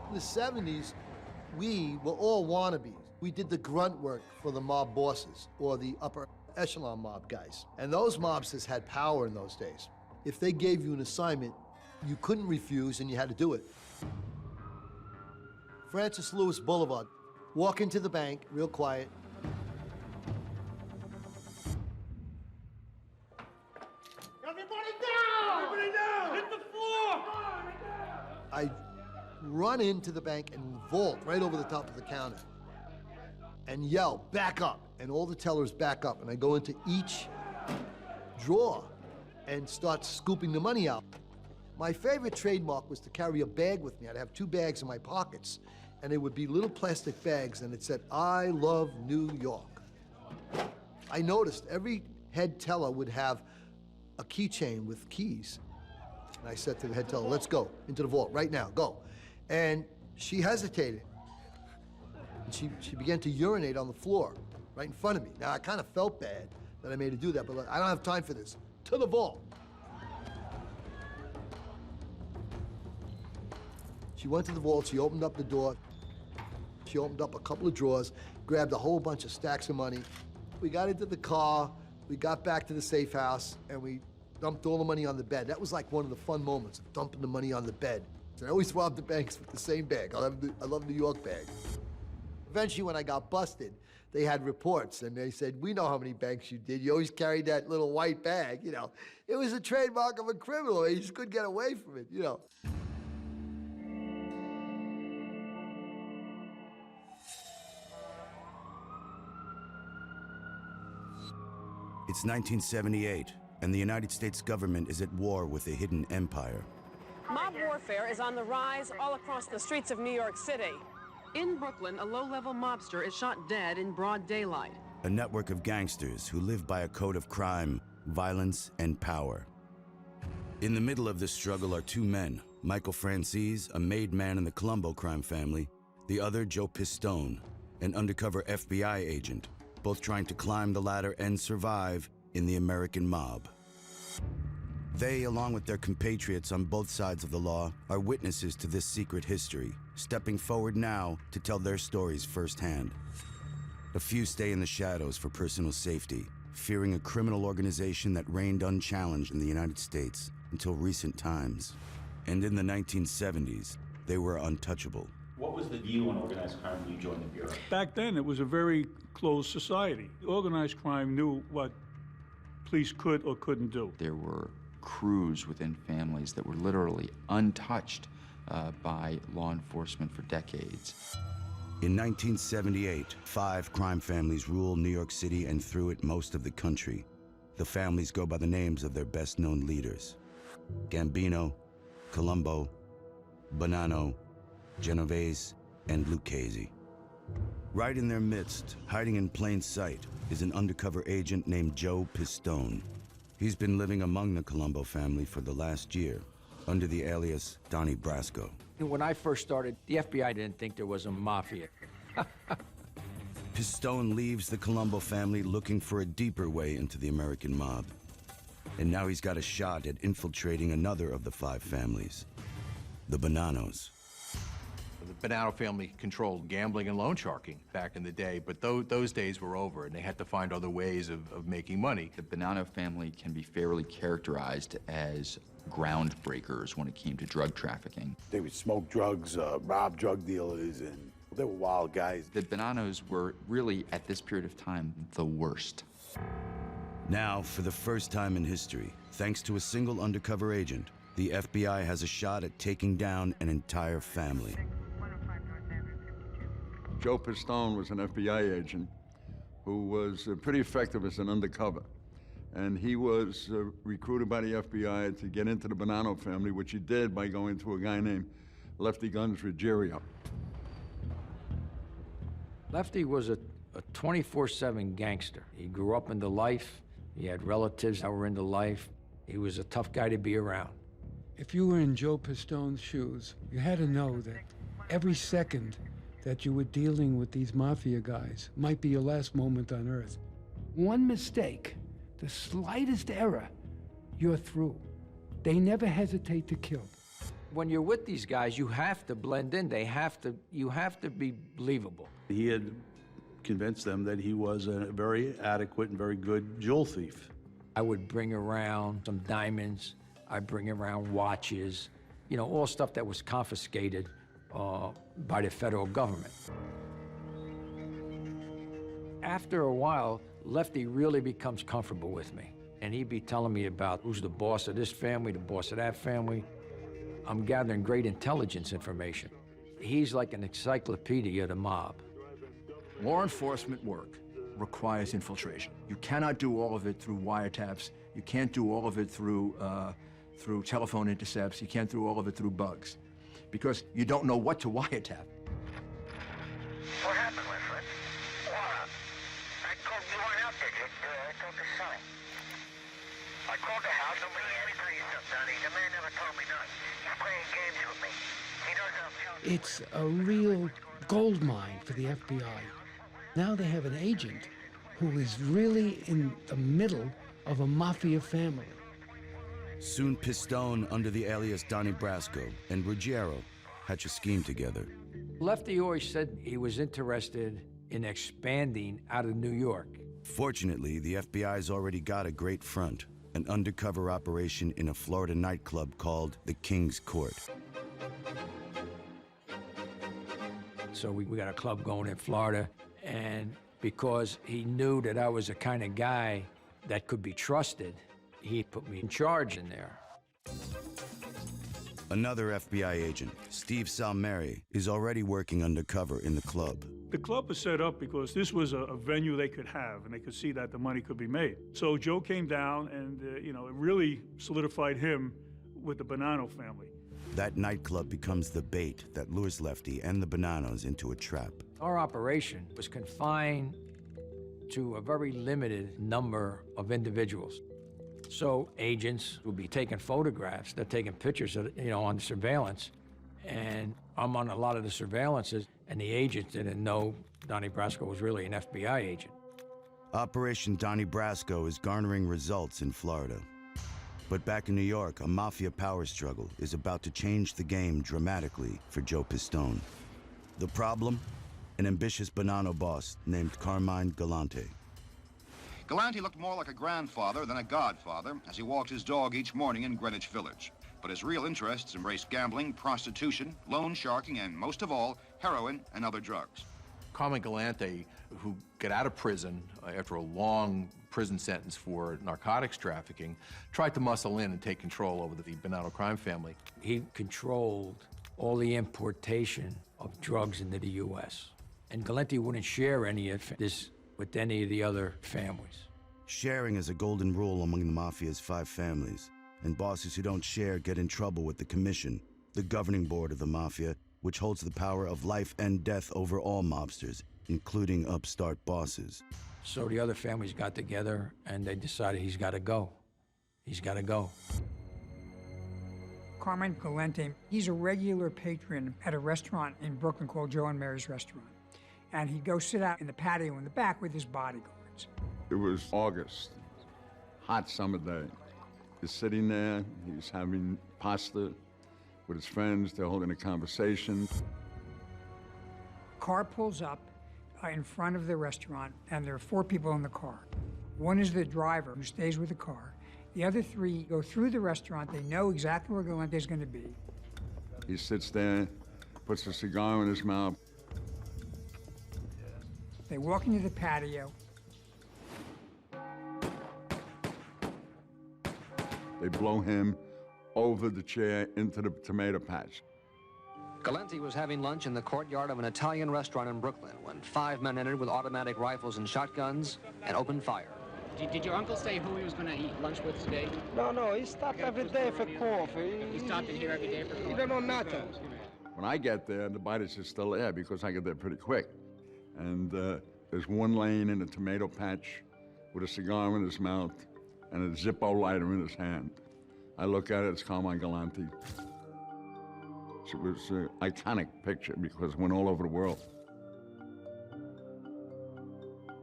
In the 70s, we were all wannabes. We did the grunt work for the mob bosses or the upper echelon mob guys. And those mobsters had power in those days. If they gave you an assignment, you couldn't refuse and you had to do it. Francis Lewis Boulevard. Walk into the bank, real quiet. Everybody down! Everybody down! Hit the floor! I run into the bank and vault right over the top of the counter and yell, back up, and all the tellers back up, and I go into each drawer and start scooping the money out. My favorite trademark was to carry a bag with me. I'd have 2 bags in my pockets, and they would be little plastic bags, and it said, I love New York. I noticed every head teller would have a keychain with keys. And I said to the head teller, let's go into the vault right now, go. And she hesitated. And she began to urinate on the floor right in front of me. Now, I kind of felt bad that I made her do that, but I don't have time for this. To the vault. She went to the vault, she opened up the door. She opened up a couple of drawers, grabbed a whole bunch of stacks of money. We got into the car, we got back to the safe house, and we dumped all the money on the bed. That was like one of the fun moments, dumping the money on the bed. I always robbed the banks with the same bag. I love New York bag. Eventually, when I got busted, they had reports, and they said, we know how many banks you did. You always carried that little white bag, you know. It was a trademark of a criminal. He just couldn't get away from it, you know. It's 1978, and the United States government is at war with a hidden empire. Mob warfare is on the rise all across the streets of New York City. In Brooklyn, a low-level mobster is shot dead in broad daylight. A network of gangsters who live by a code of crime, violence, and power. In the middle of this struggle are 2 men, Michael Franzese, a made man in the Colombo crime family, the other Joe Pistone, an undercover FBI agent, both trying to climb the ladder and survive in the American mob. They, along with their compatriots on both sides of the law, are witnesses to this secret history, stepping forward now to tell their stories firsthand. A few stay in the shadows for personal safety, fearing a criminal organization that reigned unchallenged in the United States until recent times. And in the 1970s, they were untouchable. What was the view on organized crime when you joined the Bureau? Back then, it was a very closed society. Organized crime knew what police could or couldn't do. There were crews within families that were literally untouched by law enforcement for decades. In 1978, 5 crime families ruled New York City and through it most of the country. The families go by the names of their best-known leaders: Gambino, Colombo, Bonanno, Genovese, and Lucchese. Right in their midst, hiding in plain sight, is an undercover agent named Joe Pistone. He's been living among the Colombo family for the last year, under the alias Donnie Brasco. When I first started, the FBI didn't think there was a mafia. Pistone leaves the Colombo family looking for a deeper way into the American mob. And now he's got a shot at infiltrating another of the 5 families, the Bonannos. The Bonanno family controlled gambling and loan sharking back in the day, but those days were over, and they had to find other ways of making money. The Bonanno family can be fairly characterized as groundbreakers when it came to drug trafficking. They would smoke drugs, rob drug dealers, and they were wild guys. The Bonannos were really, at this period of time, the worst. Now, for the first time in history, thanks to a single undercover agent, the FBI has a shot at taking down an entire family. Joe Pistone was an FBI agent who was pretty effective as an undercover. And he was recruited by the FBI to get into the Bonanno family, which he did by going to a guy named Lefty Ruggiero. Lefty was a 24/7 gangster. He grew up into life. He had relatives that were into life. He was a tough guy to be around. If you were in Joe Pistone's shoes, you had to know that every second that you were dealing with these mafia guys might be your last moment on earth. One mistake, the slightest error, you're through. They never hesitate to kill. When you're with these guys, you have to blend in. You have to be believable. He had convinced them that he was a very adequate and very good jewel thief. I would bring around some diamonds. I'd bring around watches, you know, all stuff that was confiscated by the federal government. After a while, Lefty really becomes comfortable with me. And he'd be telling me about who's the boss of this family, the boss of that family. I'm gathering great intelligence information. He's like an encyclopedia of the mob. Law enforcement work requires infiltration. You cannot do all of it through wiretaps. You can't do all of it through telephone intercepts. You can't do all of it through bugs, because you don't know what to wiretap. What happened, Lefty? What? You weren't out there, Dick. I talked to Sonny. I called the house and let me tell you something, Donnie. The man never told me nothing. He's playing games with me. He knows I'm telling you. It's a real gold mine for the FBI. Now they have an agent who is really in the middle of a mafia family. Soon Pistone, under the alias Donnie Brasco, and Ruggiero hatch a scheme together. Lefty always said he was interested in expanding out of New York. Fortunately, the FBI's already got a great front, an undercover operation in a Florida nightclub called the King's Court. So we got a club going in Florida, and because he knew that I was the kind of guy that could be trusted, he put me in charge in there. Another FBI agent, Steve Salmeri, is already working undercover in the club. The club was set up because this was a venue they could have, and they could see that the money could be made. So Joe came down, and you know, it really solidified him with the Bonanno family. That nightclub becomes the bait that lures Lefty and the Bonannos into a trap. Our operation was confined to a very limited number of individuals. So agents would be taking photographs, they're taking pictures of, you know, on surveillance, and I'm on a lot of the surveillances, and the agents didn't know Donnie Brasco was really an FBI agent. Operation Donnie Brasco is garnering results in Florida. But back in New York, a mafia power struggle is about to change the game dramatically for Joe Pistone. The problem? An ambitious Bonanno boss named Carmine Galante. Galante looked more like a grandfather than a godfather as he walked his dog each morning in Greenwich Village. But his real interests embraced gambling, prostitution, loan sharking, and most of all, heroin and other drugs. Carmine Galante, who got out of prison after a long prison sentence for narcotics trafficking, tried to muscle in and take control over the Bonanno crime family. He controlled all the importation of drugs into the U.S. And Galante wouldn't share any of this with any of the other families. Sharing is a golden rule among the mafia's 5 families, and bosses who don't share get in trouble with the commission, the governing board of the mafia, which holds the power of life and death over all mobsters, including upstart bosses. So the other families got together and they decided he's got to go. He's got to go. Carmine Galante, he's a regular patron at a restaurant in Brooklyn called Joe and Mary's Restaurant. And he'd go sit out in the patio in the back with his bodyguards. It was August, hot summer day. He's sitting there, he's having pasta with his friends, they're holding a conversation. Car pulls up in front of the restaurant, and there are 4 people in the car. One is the driver who stays with the car. The other 3 go through the restaurant. They know exactly where Galante's going to be. He sits there, puts a cigar in his mouth. They walk into the patio. They blow him over the chair into the tomato patch. Galante was having lunch in the courtyard of an Italian restaurant in Brooklyn when 5 men entered with automatic rifles and shotguns and opened fire. Did your uncle say who he was going to eat lunch with today? No, he stopped every day for coffee. He stopped in here every day for coffee? He don't know nothing. When I get there, the biters are still there because I get there pretty quick. And there's one laying in a tomato patch with a cigar in his mouth and a Zippo lighter in his hand. I look at it, it's Carmine Galante. It was an iconic picture because it went all over the world.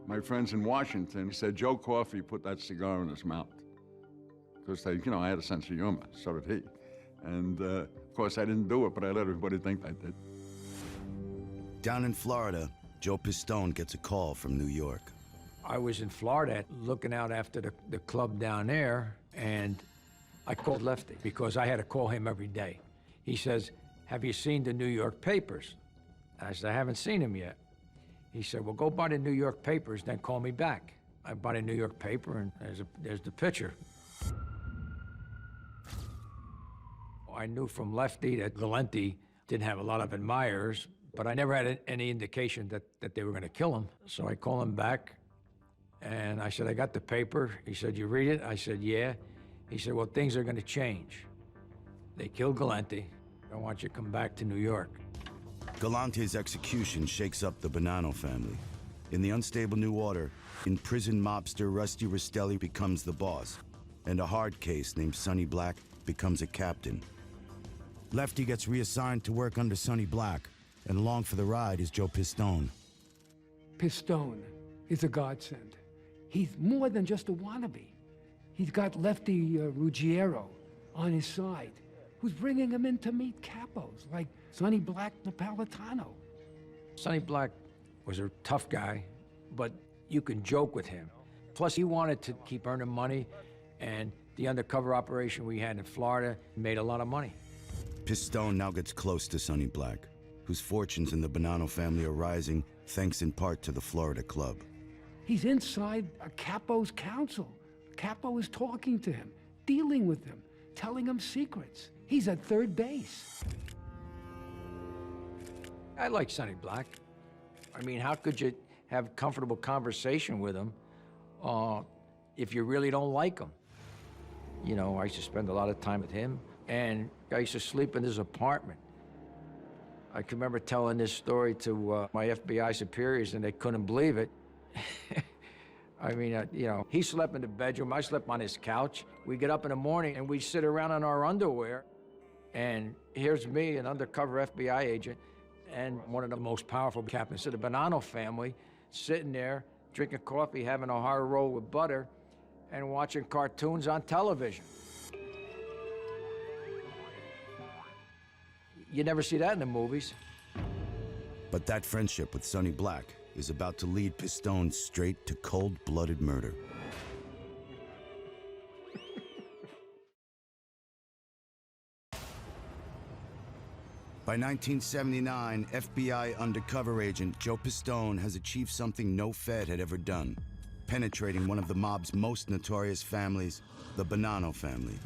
My friends in Washington said Joe Coffey put that cigar in his mouth because they, I had a sense of humor, so did he. And of course, I didn't do it, but I let everybody think I did. Down in Florida, Joe Pistone gets a call from New York. I was in Florida looking out after the club down there, and I called Lefty because I had to call him every day. He says, "Have you seen the New York papers?" I said, "I haven't seen them yet." He said, "Well, go buy the New York papers, then call me back." I bought a New York paper, and there's the picture. I knew from Lefty that Galenti didn't have a lot of admirers, but I never had any indication that they were going to kill him. So I called him back, and I said, "I got the paper." He said, "You read it?" I said, "Yeah." He said, "Well, things are going to change. They killed Galenti. I want you to come back to New York." Galante's execution shakes up the Bonanno family. In the unstable new order, imprisoned mobster Rusty Rastelli becomes the boss, and a hard case named Sonny Black becomes a captain. Lefty gets reassigned to work under Sonny Black, and along for the ride is Joe Pistone. Pistone is a godsend. He's more than just a wannabe. He's got Lefty Ruggiero on his side, who's bringing him in to meet capos like Sonny Black, Napolitano. Sonny Black was a tough guy, but you can joke with him. Plus, he wanted to keep earning money, and the undercover operation we had in Florida made a lot of money. Pistone now gets close to Sonny Black, whose fortunes in the Bonanno family are rising thanks in part to the Florida club. He's inside a capo's council. Capo is talking to him, dealing with him, telling him secrets. He's at third base. I like Sonny Black. I mean, how could you have comfortable conversation with him if you really don't like him? You know, I used to spend a lot of time with him, and I used to sleep in his apartment. I can remember telling this story to my FBI superiors, and they couldn't believe it. I mean, you know, he slept in the bedroom, I slept on his couch. We get up in the morning, and we sit around in our underwear, and here's me, an undercover FBI agent, and one of the most powerful captains of the Bonanno family, sitting there, drinking coffee, having a hard roll with butter, and watching cartoons on television. You never see that in the movies. But that friendship with Sonny Black is about to lead Pistone straight to cold-blooded murder. By 1979, FBI undercover agent Joe Pistone has achieved something no Fed had ever done, penetrating one of the mob's most notorious families, the Bonanno family.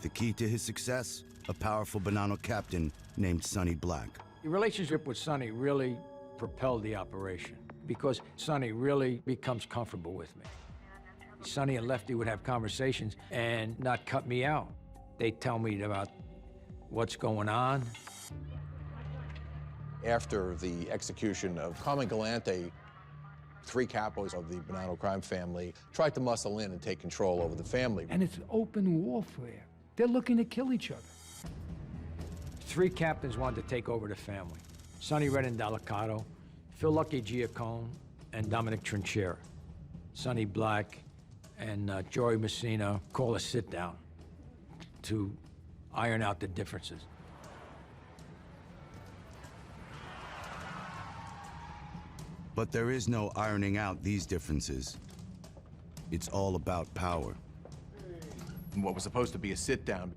The key to his success? A powerful Bonanno captain named Sonny Black. The relationship with Sonny really propelled the operation because Sonny really becomes comfortable with me. Sonny and Lefty would have conversations and not cut me out. They'd tell me about what's going on. After the execution of Carmen Galante, 3 capos of the Bonanno crime family tried to muscle in and take control over the family. And it's open warfare. They're looking to kill each other. 3 captains wanted to take over the family. Sonny Red and Delicato, Phil Lucky Giacone, and Dominic Trinchera. Sonny Black and Joey Messina call a sit-down to iron out the differences. But there is no ironing out these differences. It's all about power. What was supposed to be a sit-down,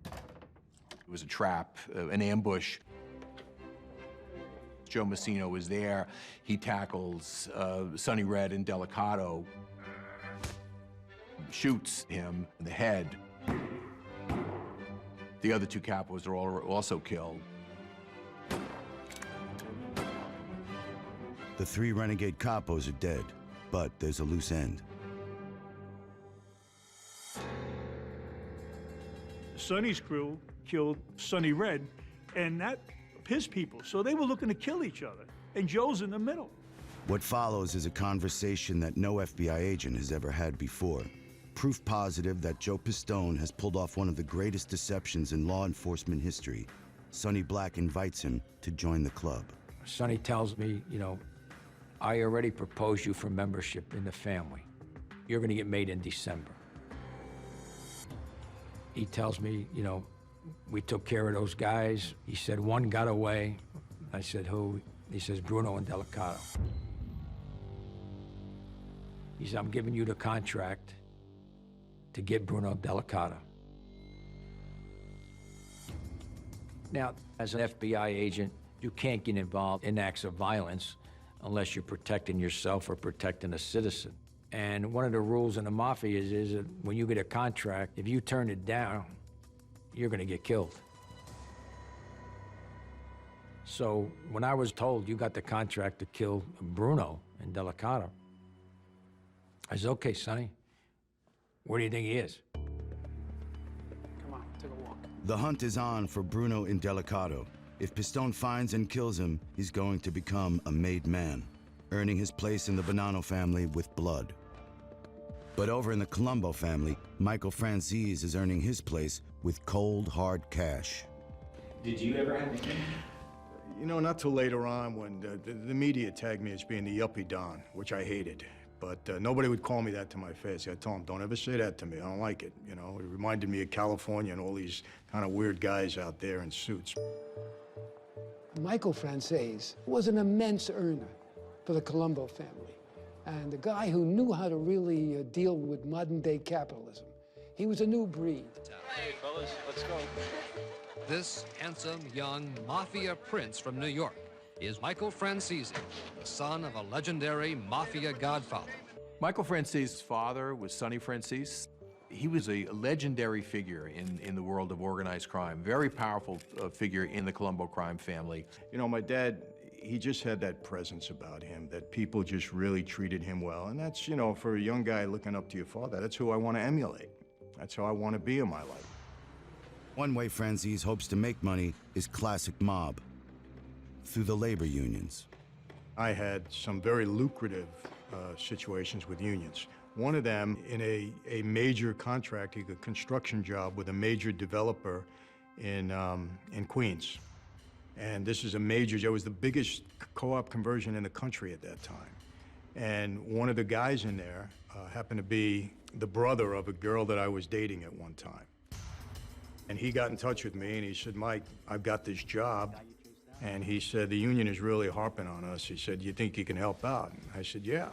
it was a trap, an ambush. Joe Messina was there. He tackles Sonny Red and Delicato, shoots him in the head. The other 2 capos are also killed. The 3 renegade capos are dead, but there's a loose end. Sonny's crew killed Sonny Red, and that his people. So they were looking to kill each other, and Joe's in the middle. What follows is a conversation that no FBI agent has ever had before. Proof positive that Joe Pistone has pulled off one of the greatest deceptions in law enforcement history. Sonny Black invites him to join the club. Sonny tells me, you know, I already proposed you for membership in the family. You're gonna get made in December. He tells me, you know, We took care of those guys. He said, one got away. I said, who? He says, Bruno and Delicato. He said, I'm giving you the contract to get Bruno Delicato. Now, as an FBI agent, you can't get involved in acts of violence unless you're protecting yourself or protecting a citizen. And one of the rules in the mafia is that when you get a contract, if you turn it down, you're gonna get killed. So when I was told you got the contract to kill Bruno and Delicato, I said, okay, Sonny, where do you think he is? Come on, take a walk. The hunt is on for Bruno and Delicato. If Pistone finds and kills him, he's going to become a made man, earning his place in the Bonanno family with blood. But over in the Colombo family, Michael Franzese is earning his place with cold, hard cash. Did you ever have anything? You know, not till later on when the media tagged me as being the yuppie Don, which I hated. But nobody would call me that to my face. I told them, don't ever say that to me. I don't like it. You know, it reminded me of California and all these kind of weird guys out there in suits. Michael Franzese was an immense earner for the Colombo family, and a guy who knew how to really deal with modern-day capitalism. He was a new breed. Hey, fellas, let's go. This handsome, young mafia prince from New York is Michael Franzese, the son of a legendary mafia godfather. Michael Francese's father was Sonny Franzese. He was a legendary figure in the world of organized crime, very powerful figure in the Colombo crime family. You know, my dad, he just had that presence about him, that people just really treated him well. And that's, you know, for a young guy looking up to your father, that's who I want to emulate. That's how I want to be in my life. One way Franzese hopes to make money is classic mob, through the labor unions. I had some very lucrative situations with unions. One of them in a major contract, a construction job with a major developer in Queens. And this is a major job. It was the biggest co-op conversion in the country at that time. And one of the guys in there happened to be the brother of a girl that I was dating at one time. And he got in touch with me and he said, Mike, I've got this job. And he said, the union is really harping on us. He said, you think you can help out? And I said, yeah.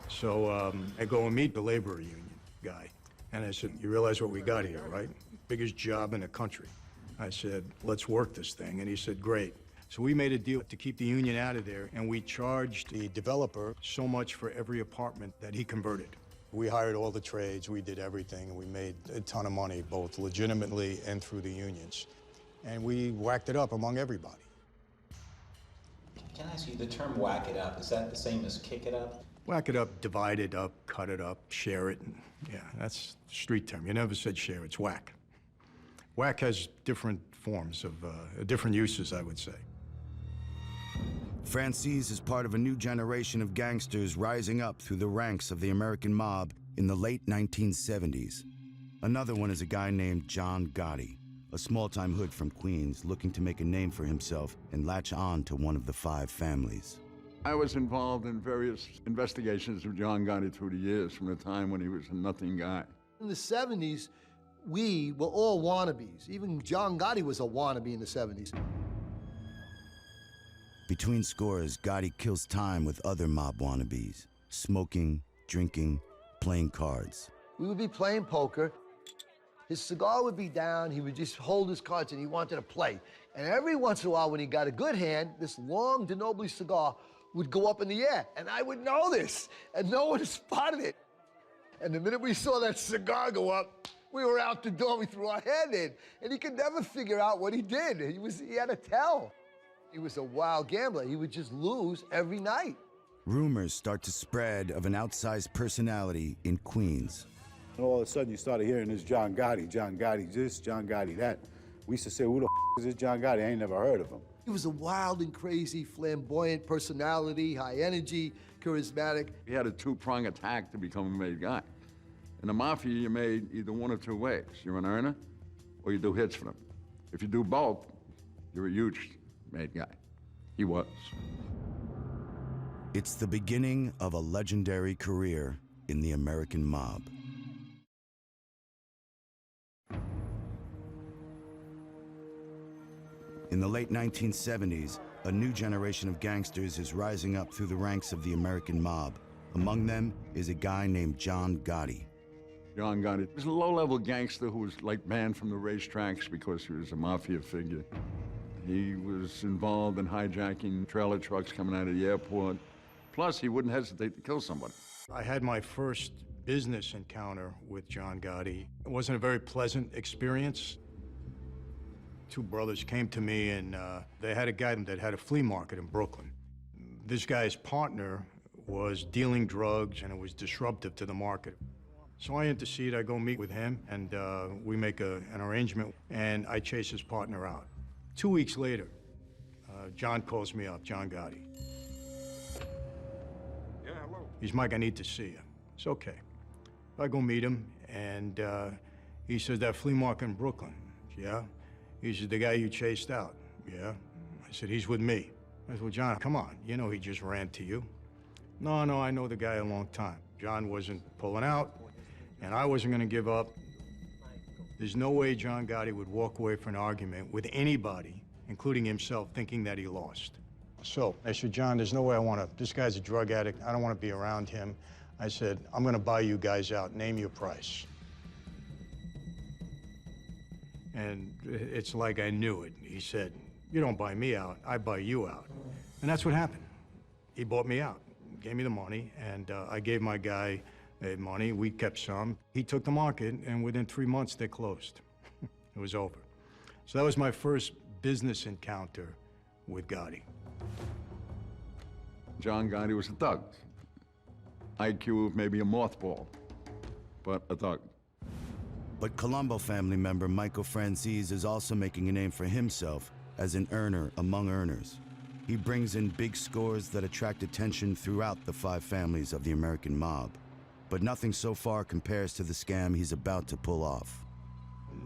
So I go and meet the labor union guy. And I said, you realize what we got here, right? Biggest job in the country. I said, let's work this thing. And he said, great. So we made a deal to keep the union out of there, and we charged the developer so much for every apartment that he converted. We hired all the trades, we did everything, and we made a ton of money, both legitimately and through the unions. And we whacked it up among everybody. Can I ask you, the term whack it up, is that the same as kick it up? Whack it up, divide it up, cut it up, share it. And yeah, that's the street term. You never said share, it's whack. Whack has different forms of, different uses, I would say. Franzese is part of a new generation of gangsters rising up through the ranks of the American mob in the late 1970s. Another one is a guy named John Gotti, a small-time hood from Queens looking to make a name for himself and latch on to one of the 5 families. I was involved in various investigations of John Gotti through the years, from the time when he was a nothing guy. In the 70s, we were all wannabes. Even John Gotti was a wannabe in the 70s. Between scores, Gotti kills time with other mob wannabes, smoking, drinking, playing cards. We would be playing poker. His cigar would be down. He would just hold his cards and he wanted to play. And every once in a while, when he got a good hand, this long De Nobili cigar would go up in the air. And I would know this, and no one spotted it. And the minute we saw that cigar go up, we were out the door, we threw our hand in. And he could never figure out what he did. He had to tell. He was a wild gambler. He would just lose every night. Rumors start to spread of an outsized personality in Queens. And all of a sudden, you started hearing this John Gotti this, John Gotti that. We used to say, who the is this John Gotti? I ain't never heard of him. He was a wild and crazy, flamboyant personality, high energy, charismatic. He had a 2-prong attack to become a made guy. In the mafia, you're made either one of 2 ways. You're an earner, or you do hits for them. If you do both, you're a huge made guy. He was. It's the beginning of a legendary career in the American mob. In the late 1970s, a new generation of gangsters is rising up through the ranks of the American mob. Among them is a guy named John Gotti. John Gotti was a low-level gangster who was like banned from the racetracks because he was a mafia figure. He was involved in hijacking trailer trucks coming out of the airport. Plus, he wouldn't hesitate to kill somebody. I had my first business encounter with John Gotti. It wasn't a very pleasant experience. Two brothers came to me and they had a guy that had a flea market in Brooklyn. This guy's partner was dealing drugs and it was disruptive to the market. So I intercede, I go meet with him and we make an arrangement and I chase his partner out. 2 weeks later, John calls me up, John Gotti. Yeah, hello. He's Mike, I need to see you. It's okay. I go meet him and he says, that flea market in Brooklyn. Yeah? He said, the guy you chased out. Yeah? I said, he's with me. I said, well, John, come on. You know he just ran to you. No, I know the guy a long time. John wasn't pulling out, and I wasn't gonna give up. There's no way John Gotti would walk away from an argument with anybody, including himself, thinking that he lost. So I said, John, there's no way this guy's a drug addict. I don't want to be around him. I said, I'm gonna buy you guys out. Name your price. And it's like I knew it. He said, you don't buy me out, I buy you out. And that's what happened. He bought me out, gave me the money, and I gave my guy money. We kept some. He took the market, and within 3 months, they closed. It was over. So that was my first business encounter with Gotti. John Gotti was a thug. IQ of maybe a mothball, but a thug. But Colombo family member Michael Franzese is also making a name for himself as an earner among earners. He brings in big scores that attract attention throughout the 5 families of the American mob. But nothing so far compares to the scam he's about to pull off.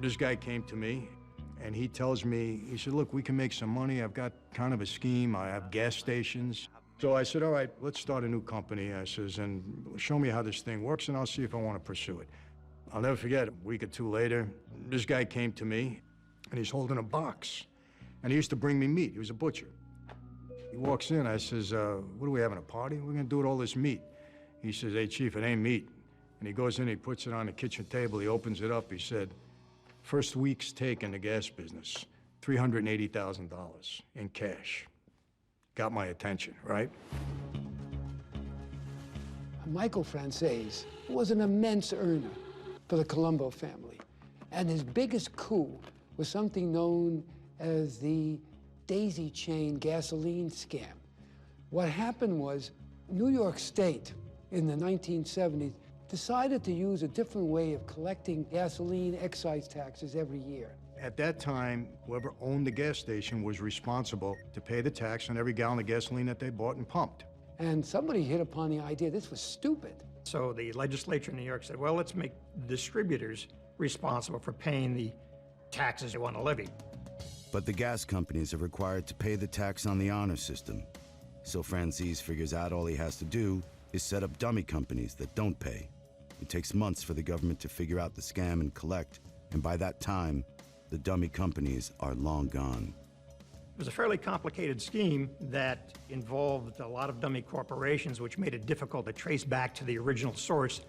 This guy came to me, and he tells me, he said, look, we can make some money. I've got kind of a scheme. I have gas stations. So I said, all right, let's start a new company. I says, and show me how this thing works, and I'll see if I want to pursue it. I'll never forget, a week or two later, this guy came to me, and he's holding a box. And he used to bring me meat. He was a butcher. He walks in, I says, what are we having, a party? We're gonna do with all this meat. He says, hey, Chief, it ain't meat. And he goes in, he puts it on the kitchen table, he opens it up, he said, first week's take in the gas business, $380,000 in cash. Got my attention, right? Michael Franzese was an immense earner for the Colombo family. And his biggest coup was something known as the daisy chain gasoline scam. What happened was New York State in the 1970s decided to use a different way of collecting gasoline excise taxes every year. At that time, whoever owned the gas station was responsible to pay the tax on every gallon of gasoline that they bought and pumped. And somebody hit upon the idea this was stupid. So the legislature in New York said, well, let's make distributors responsible for paying the taxes they want to levy. But the gas companies are required to pay the tax on the honor system. So Franzese figures out all he has to do is set up dummy companies that don't pay. It takes months for the government to figure out the scam and collect, and by that time, the dummy companies are long gone. It was a fairly complicated scheme that involved a lot of dummy corporations, which made it difficult to trace back to the original source,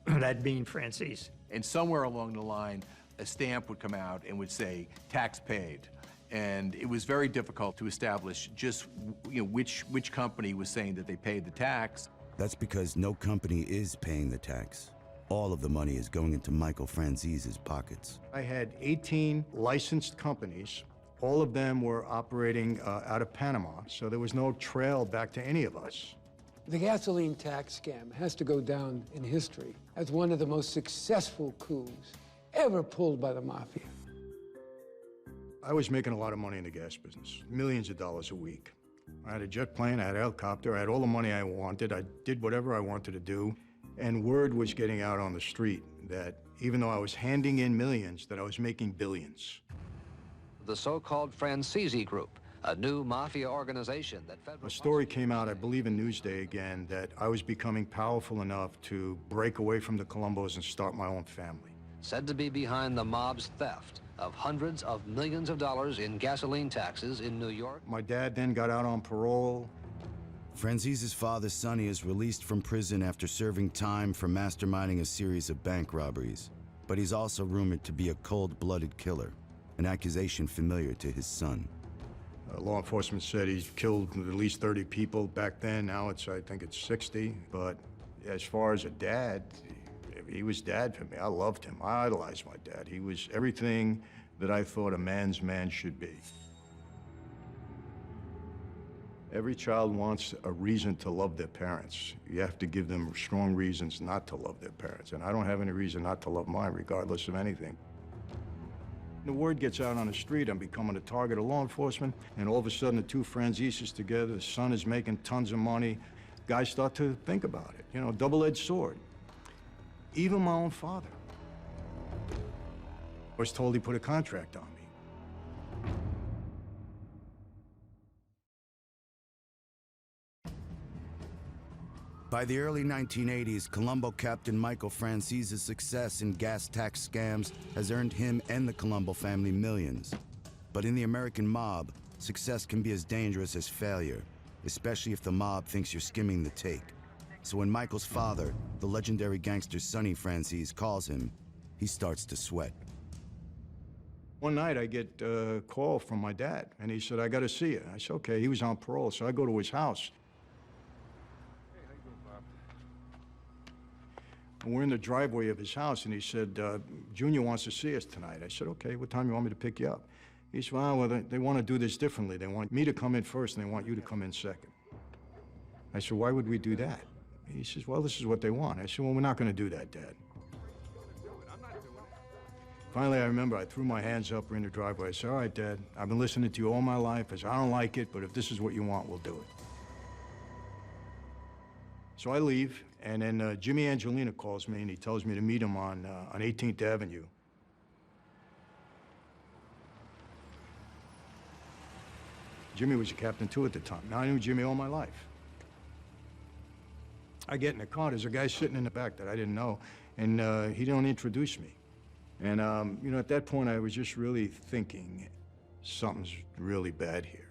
that being Franzese. And somewhere along the line, a stamp would come out and would say, tax paid. And it was very difficult to establish just which company was saying that they paid the tax. That's because no company is paying the tax. All of the money is going into Michael Franzese's pockets. I had 18 licensed companies. All of them were operating out of Panama, so there was no trail back to any of us. The gasoline tax scam has to go down in history as one of the most successful coups ever pulled by the mafia. I was making a lot of money in the gas business, millions of dollars a week. I had a jet plane, I had a helicopter, I had all the money I wanted, I did whatever I wanted to do, and word was getting out on the street that even though I was handing in millions, that I was making billions. The so-called Franzese Group, a new mafia organization that federal... A story came out, I believe in Newsday again, that I was becoming powerful enough to break away from the Colombos and start my own family. said to be behind the mob's theft of hundreds of millions of dollars in gasoline taxes in New York. My dad then got out on parole. Francis's father, Sonny, is released from prison after serving time for masterminding a series of bank robberies. But he's also rumored to be a cold-blooded killer, an accusation familiar to his son. Law enforcement said he's killed at least 30 people back then. Now I think it's 60. But as far as a dad, he was dad for me. I loved him. I idolized my dad. He was everything that I thought a man's man should be. Every child wants a reason to love their parents. You have to give them strong reasons not to love their parents. And I don't have any reason not to love mine, regardless of anything. The word gets out on the street, I'm becoming a target of law enforcement, and all of a sudden the two Franzises together, the son is making tons of money. Guys start to think about it, you know, double-edged sword. Even my own father was told he put a contract on me. By the early 1980s, Colombo Captain Michael Francis's success in gas tax scams has earned him and the Colombo family millions. But in the American mob, success can be as dangerous as failure, especially if the mob thinks you're skimming the take. So when Michael's father, the legendary gangster Sonny Francis, calls him, he starts to sweat. One night I get a call from my dad, and he said, "I got to see you." I said, "Okay." He was on parole, so I go to his house. And we're in the driveway of his house, and he said, "Junior wants to see us tonight." I said, "Okay, what time do you want me to pick you up?" He said, "Well, they want to do this differently. They want me to come in first, and they want you to come in second." I said, "Why would we do that?" He says, "Well, this is what they want." I said, "Well, we're not going to do that, Dad." Finally, I remember I threw my hands up in the driveway. I said, "All right, Dad, I've been listening to you all my life. I said, I don't like it, but if this is what you want, we'll do it." So I leave, and then Jimmy Angelina calls me, and he tells me to meet him on 18th Avenue. Jimmy was a captain, too, at the time. Now, I knew Jimmy all my life. I get in the car, there's a guy sitting in the back that I didn't know, and he don't introduce me. And, you know, at that point, I was just really thinking, something's really bad here.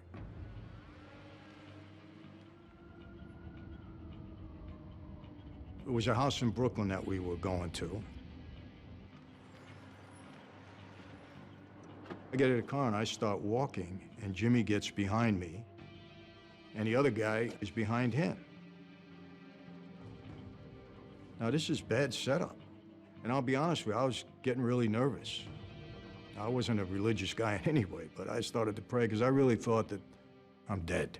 It was a house in Brooklyn that we were going to. I get in the car and I start walking, and Jimmy gets behind me, and the other guy is behind him. Now, this is bad setup. And I'll be honest with you, I was getting really nervous. I wasn't a religious guy anyway, but I started to pray because I really thought that I'm dead.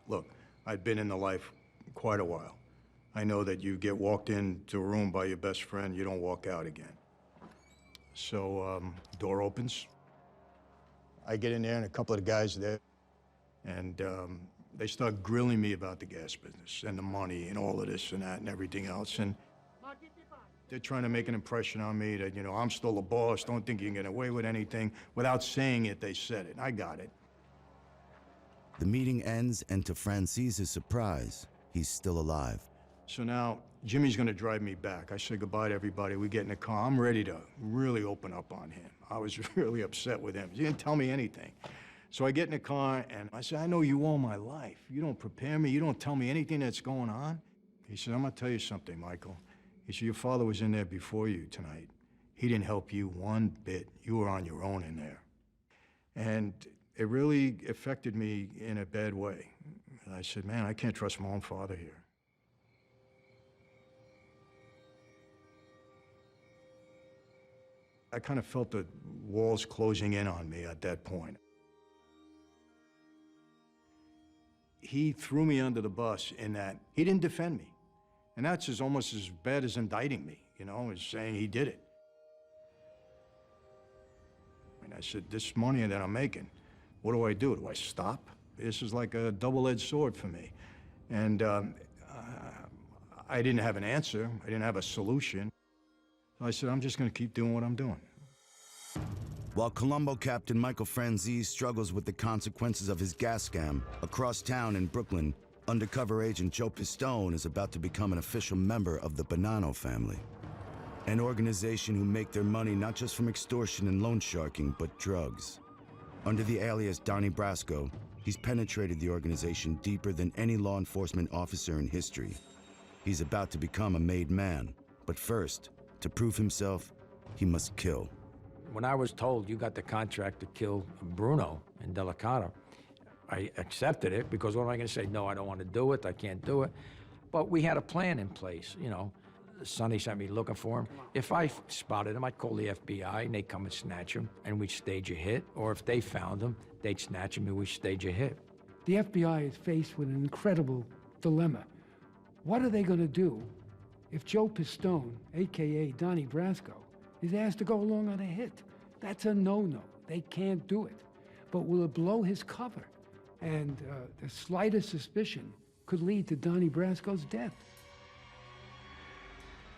Look, I'd been in the life quite a while. I know that you get walked into a room by your best friend, you don't walk out again. So, door opens. I get in there and a couple of the guys there, and they start grilling me about the gas business and the money and all of this and that and everything else. And they're trying to make an impression on me that, you know, I'm still a boss, don't think you can get away with anything. Without saying it, they said it. I got it. The meeting ends, and to Francis's surprise, he's still alive. So now, Jimmy's gonna drive me back. I say goodbye to everybody. We get in the car. I'm ready to really open up on him. I was really upset with him. He didn't tell me anything. So I get in the car, and I said, "I know you all my life. You don't prepare me. You don't tell me anything that's going on." He said, "I'm gonna tell you something, Michael." He said, "Your father was in there before you tonight. He didn't help you one bit. You were on your own in there." And it really affected me in a bad way. And I said, "Man, I can't trust my own father here." I kind of felt the walls closing in on me at that point. He threw me under the bus in that he didn't defend me. And that's almost as bad as indicting me, you know, as saying he did it. And I said, this money that I'm making, what do I do? Do I stop? This is like a double-edged sword for me. And I didn't have an answer. I didn't have a solution. So I said, I'm just going to keep doing what I'm doing. While Colombo Captain Michael Francis struggles with the consequences of his gas scam, across town in Brooklyn, Undercover agent Joe Pistone is about to become an official member of the Bonanno family, an organization who make their money not just from extortion and loan sharking, but drugs. Under the alias Donnie Brasco, he's penetrated the organization deeper than any law enforcement officer in history. He's about to become a made man, but first, to prove himself, he must kill. When I was told you got the contract to kill Bruno in Delicata, I accepted it because what am I going to say? No, I don't want to do it. I can't do it. But we had a plan in place, you know. Sonny sent me looking for him. If I spotted him, I'd call the FBI and they'd come and snatch him and we'd stage a hit. Or if they found him, they'd snatch him and we'd stage a hit. The FBI is faced with an incredible dilemma. What are they going to do if Joe Pistone, AKA Donnie Brasco, is asked to go along on a hit? That's a no-no. They can't do it. But will it blow his cover? And the slightest suspicion could lead to Donnie Brasco's death.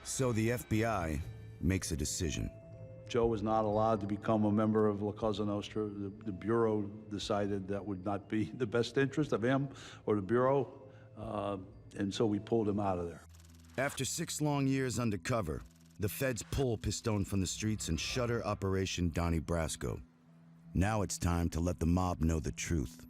So the FBI makes a decision. Joe was not allowed to become a member of La Cosa Nostra. The Bureau decided that would not be the best interest of him or the Bureau, and so we pulled him out of there. After 6 long years undercover, the feds pull Pistone from the streets and shutter Operation Donnie Brasco. Now it's time to let the mob know the truth.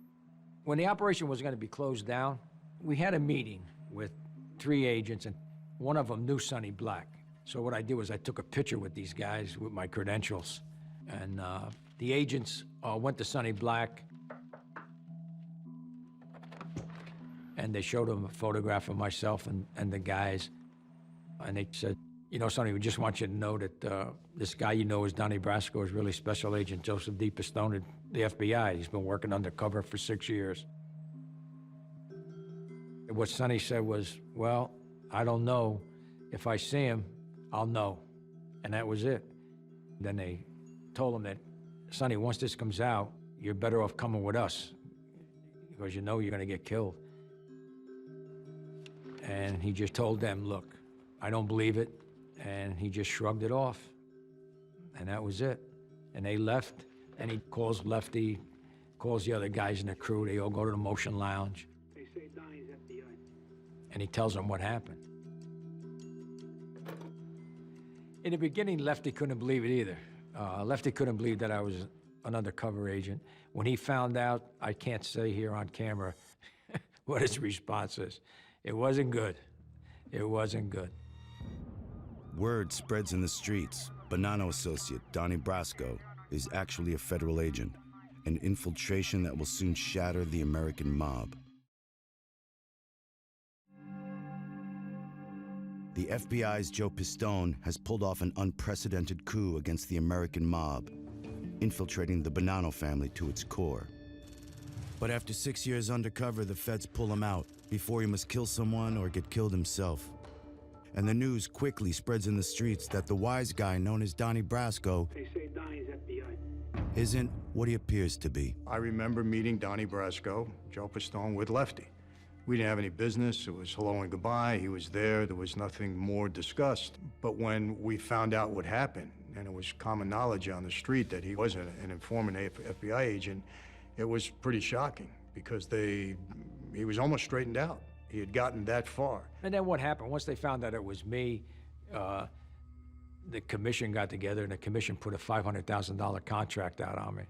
When the operation was going to be closed down, we had a meeting with 3 agents, and one of them knew Sonny Black. So what I did was I took a picture with these guys with my credentials, and the agents went to Sonny Black, and they showed him a photograph of myself and the guys, and they said, you know, Sonny, we just want you to know that this guy you know as Donnie Brasco is really Special Agent Joseph D. Pistone at the FBI. He's been working undercover for 6 years. And what Sonny said was, well, I don't know. If I see him, I'll know. And that was it. Then they told him that, Sonny, once this comes out, you're better off coming with us because you know you're going to get killed. And he just told them, look, I don't believe it. And he just shrugged it off. And that was it. And they left, and he calls Lefty, calls the other guys in the crew. They all go to the Motion Lounge. They say Donnie's FBI. And he tells them what happened. In the beginning, Lefty couldn't believe it either. Lefty couldn't believe that I was an undercover agent. When he found out, I can't say here on camera what his response is. It wasn't good. It wasn't good. Word spreads in the streets. Bonanno associate Donnie Brasco is actually a federal agent, an infiltration that will soon shatter the American mob. The FBI's Joe Pistone has pulled off an unprecedented coup against the American mob, infiltrating the Bonanno family to its core. But after 6 years undercover, the feds pull him out before he must kill someone or get killed himself. And the news quickly spreads in the streets that the wise guy known as Donnie Brasco They say Donnie's FBI. isn't what he appears to be. I remember meeting Donnie Brasco, Joe Pistone, with Lefty. We didn't have any business. It was hello and goodbye. He was there. There was nothing more discussed. But when we found out what happened, and it was common knowledge on the street that he was an informant FBI agent, it was pretty shocking because he was almost straightened out. He had gotten that far. And then what happened? Once they found out it was me, the commission got together and the commission put a $500,000 contract out on me.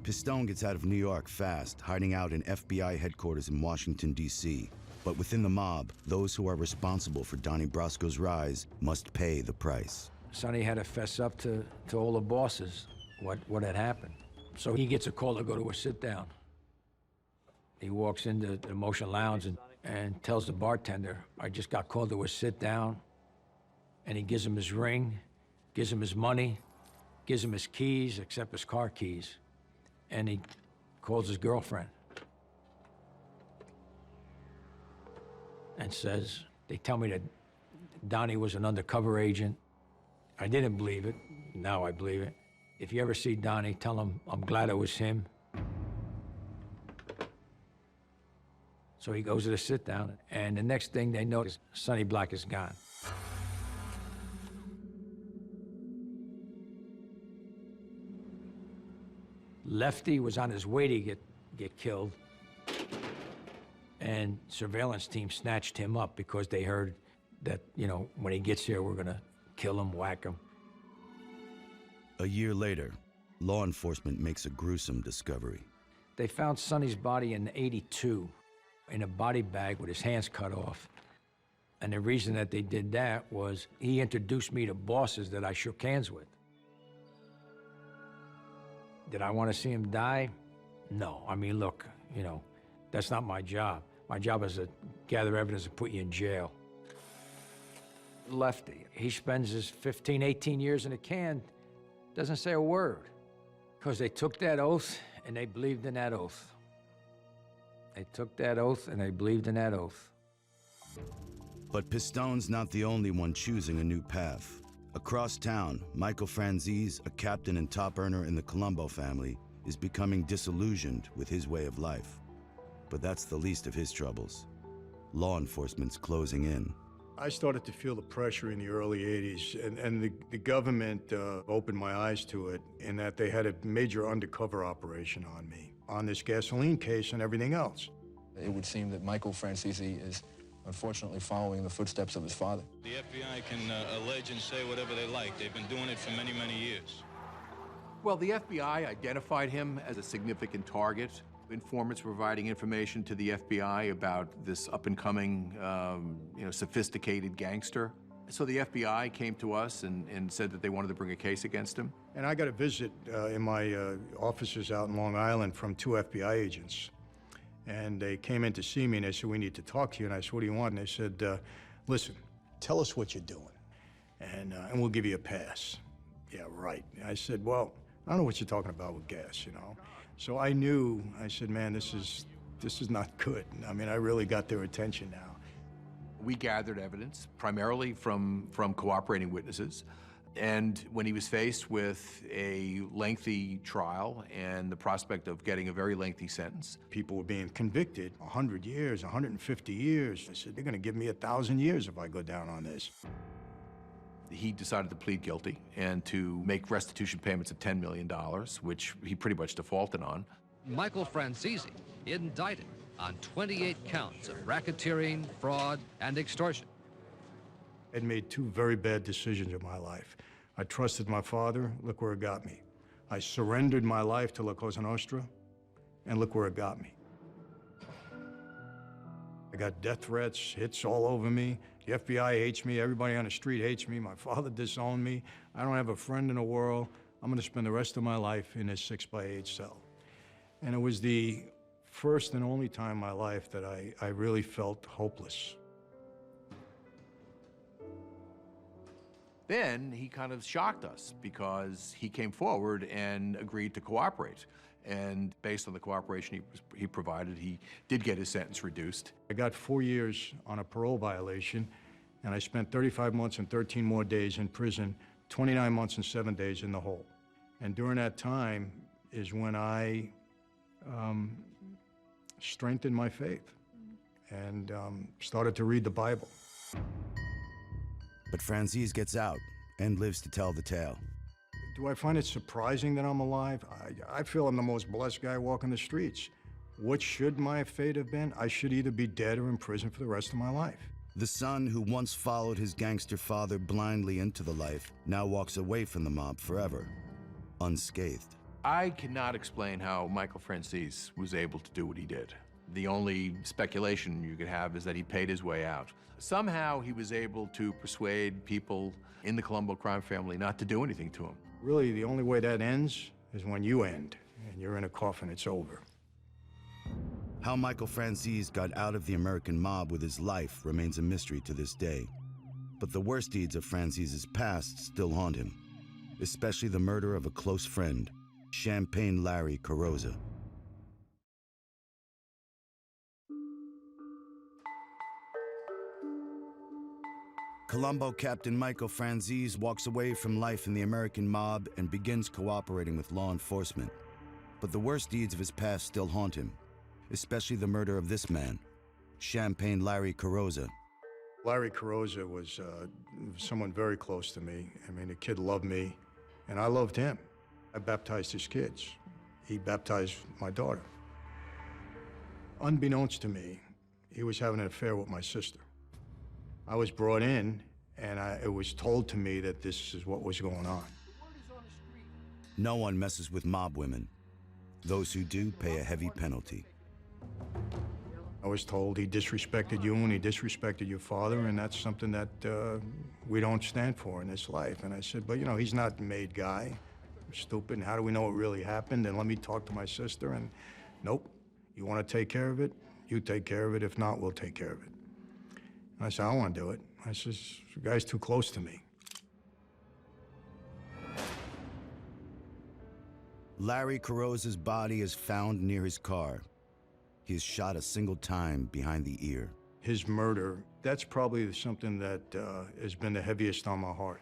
Pistone gets out of New York fast, hiding out in FBI headquarters in Washington, D.C. But within the mob, those who are responsible for Donnie Brasco's rise must pay the price. Sonny had to fess up to all the bosses what had happened. So he gets a call to go to a sit-down. He walks into the Motion Lounge and tells the bartender, I just got called to a sit-down. And he gives him his ring, gives him his money, gives him his keys, except his car keys. And he calls his girlfriend and says, they tell me that Donnie was an undercover agent. I didn't believe it. Now I believe it. If you ever see Donnie, tell him I'm glad it was him. So he goes to the sit-down, and the next thing they notice, Sonny Black is gone. Lefty was on his way to get killed. And surveillance team snatched him up because they heard that, you know, when he gets here, we're gonna kill him, whack him. A year later, law enforcement makes a gruesome discovery. They found Sonny's body in '82 in a body bag with his hands cut off. And the reason that they did that was he introduced me to bosses that I shook hands with. Did I want to see him die? No. I mean, look, you know, that's not my job. My job is to gather evidence and put you in jail. Lefty, he spends his 15, 18 years in a can, doesn't say a word. Because they took that oath and they believed in that oath. They took that oath and they believed in that oath. But Pistone's not the only one choosing a new path. Across town, Michael Franzese, a captain and top earner in the Colombo family, is becoming disillusioned with his way of life. But that's the least of his troubles. Law enforcement's closing in. I started to feel the pressure in the early 80s, and the government opened my eyes to it in that they had a major undercover operation on me, on this gasoline case and everything else. It would seem that Michael Franzese is unfortunately following the footsteps of his father. The FBI can allege and say whatever they like. They've been doing it for many, many years. Well, the FBI identified him as a significant target. Informants providing information to the FBI about this up-and-coming, sophisticated gangster. So the FBI came to us and said that they wanted to bring a case against him. And I got a visit in my offices out in Long Island from 2 FBI agents. And they came in to see me, and they said, "We need to talk to you." And I said, "What do you want?" And they said, "Listen, tell us what you're doing, and we'll give you a pass." Yeah, right. And I said, "Well, I don't know what you're talking about with gas, you know." So I knew, I said, "Man, this is not good." I mean, I really got their attention now. We gathered evidence, primarily from cooperating witnesses. And when he was faced with a lengthy trial and the prospect of getting a very lengthy sentence. People were being convicted 100 years, 150 years. I said, "They're gonna give me 1,000 years if I go down on this." He decided to plead guilty and to make restitution payments of $10 million, which he pretty much defaulted on. Michael Franzese indicted on 28 counts of racketeering, fraud, and extortion. I'd made 2 very bad decisions in my life. I trusted my father, look where it got me. I surrendered my life to La Cosa Nostra, and look where it got me. I got death threats, hits all over me. The FBI hates me, everybody on the street hates me, my father disowned me. I don't have a friend in the world. I'm gonna spend the rest of my life in this 6x8 cell. And it was the first and only time in my life that I really felt hopeless. Then he kind of shocked us because he came forward and agreed to cooperate. And based on the cooperation he provided, he did get his sentence reduced. I got 4 years on a parole violation, and I spent 35 months and 13 more days in prison, 29 months and 7 days in the hole. And during that time is when I strengthened my faith and started to read the Bible. But Franzese gets out and lives to tell the tale. Do I find it surprising that I'm alive? I feel I'm the most blessed guy walking the streets. What should my fate have been? I should either be dead or in prison for the rest of my life. The son who once followed his gangster father blindly into the life now walks away from the mob forever, unscathed. I cannot explain how Michael Franzese was able to do what he did. The only speculation you could have is that he paid his way out. Somehow he was able to persuade people in the Colombo crime family not to do anything to him. Really, the only way that ends is when you end, and you're in a coffin, it's over. How Michael Franzese got out of the American mob with his life remains a mystery to this day. But the worst deeds of Franzese's past still haunt him, especially the murder of a close friend, Champagne Larry Carrozza. Colombo Captain Michael Franzese walks away from life in the American mob and begins cooperating with law enforcement. But the worst deeds of his past still haunt him, especially the murder of this man, Champagne Larry Carrozza. Larry Carrozza was someone very close to me. I mean, the kid loved me, and I loved him. I baptized his kids. He baptized my daughter. Unbeknownst to me, he was having an affair with my sister. I was brought in, and it was told to me that this is what was going on. No one messes with mob women. Those who do pay a heavy penalty. I was told he disrespected you and he disrespected your father, and that's something that we don't stand for in this life. And I said, but you know, he's not the made guy. I'm stupid, and how do we know what really happened? And let me talk to my sister, and nope. You want to take care of it? You take care of it. If not, we'll take care of it. And I said, I don't want to do it. I said, the guy's too close to me. Larry Carrozza's body is found near his car. He is shot a single time behind the ear. His murder, that's probably something that has been the heaviest on my heart.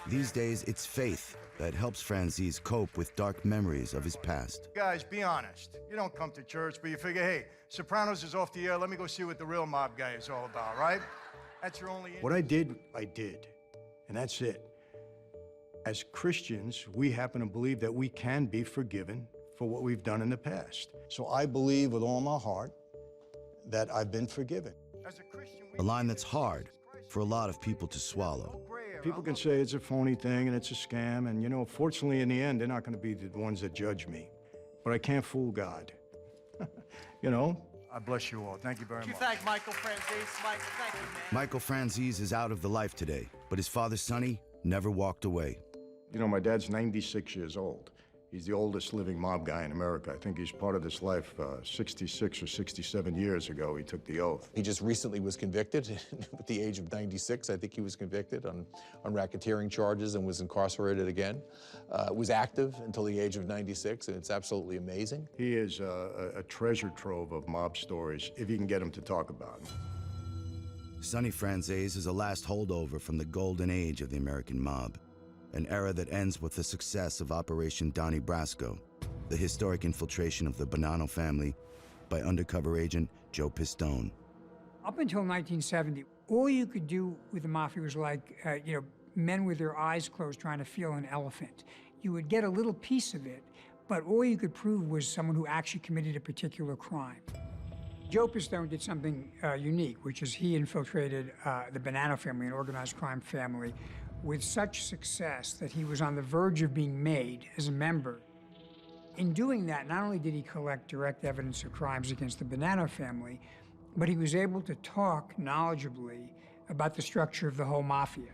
These days, it's faith that helps Franzese cope with dark memories of his past. Guys, be honest. You don't come to church, but you figure, hey, Sopranos is off the air. Let me go see what the real mob guy is all about, right? That's your only... What I did, and that's it. As Christians, we happen to believe that we can be forgiven for what we've done in the past. So I believe with all my heart that I've been forgiven. As a Christian, a line that's hard for a lot of people to swallow. People can say it's a phony thing and it's a scam, and you know, fortunately in the end, they're not going to be the ones that judge me. But I can't fool God. You know, I bless you all. Thank you very much. Thank Michael Franzese. Michael, thank you, man. Michael Franzese is out of the life today, but his father, Sonny, never walked away. You know, my dad's 96 years old. He's the oldest living mob guy in America. I think he's part of this life 66 or 67 years ago. He took the oath. He just recently was convicted at the age of 96. I think he was convicted on racketeering charges and was incarcerated again. Was active until the age of 96, and it's absolutely amazing. He is a treasure trove of mob stories, if you can get him to talk about them. Sonny Franzese is a last holdover from the golden age of the American mob. An era that ends with the success of Operation Donnie Brasco, the historic infiltration of the Bonanno family by undercover agent Joe Pistone. Up until 1970, all you could do with the mafia was like, men with their eyes closed trying to feel an elephant. You would get a little piece of it, but all you could prove was someone who actually committed a particular crime. Joe Pistone did something unique, which is he infiltrated the Bonanno family, an organized crime family, with such success that he was on the verge of being made as a member. In doing that, not only did he collect direct evidence of crimes against the Bonanno family, but he was able to talk knowledgeably about the structure of the whole mafia.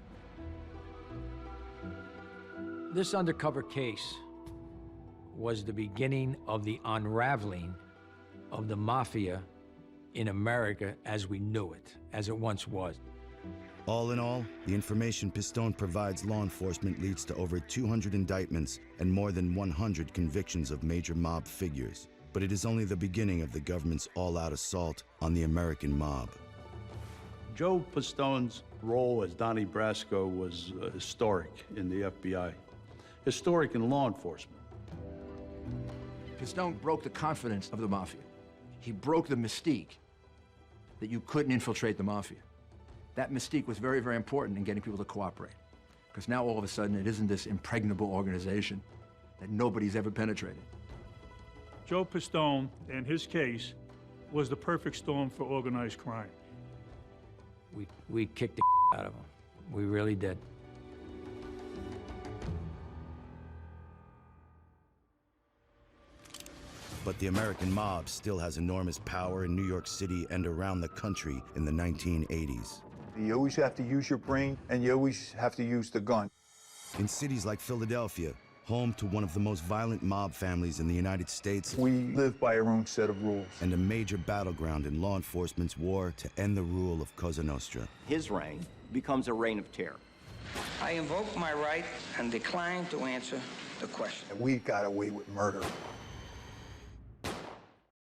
This undercover case was the beginning of the unraveling of the mafia in America as we knew it, as it once was. All in all, the information Pistone provides law enforcement leads to over 200 indictments and more than 100 convictions of major mob figures. But it is only the beginning of the government's all-out assault on the American mob. Joe Pistone's role as Donnie Brasco was historic in the FBI, historic in law enforcement. Pistone broke the confidence of the mafia. He broke the mystique that you couldn't infiltrate the mafia. That mystique was very, very important in getting people to cooperate. Because now all of a sudden it isn't this impregnable organization that nobody's ever penetrated. Joe Pistone and his case was the perfect storm for organized crime. We kicked the out of him. We really did. But the American mob still has enormous power in New York City and around the country in the 1980s. You always have to use your brain, and you always have to use the gun. In cities like Philadelphia, home to one of the most violent mob families in the United States, We live by our own set of rules. and a major battleground in law enforcement's war to end the rule of Cosa Nostra. His reign becomes a reign of terror. I invoke my right and decline to answer the question. We got away with murder.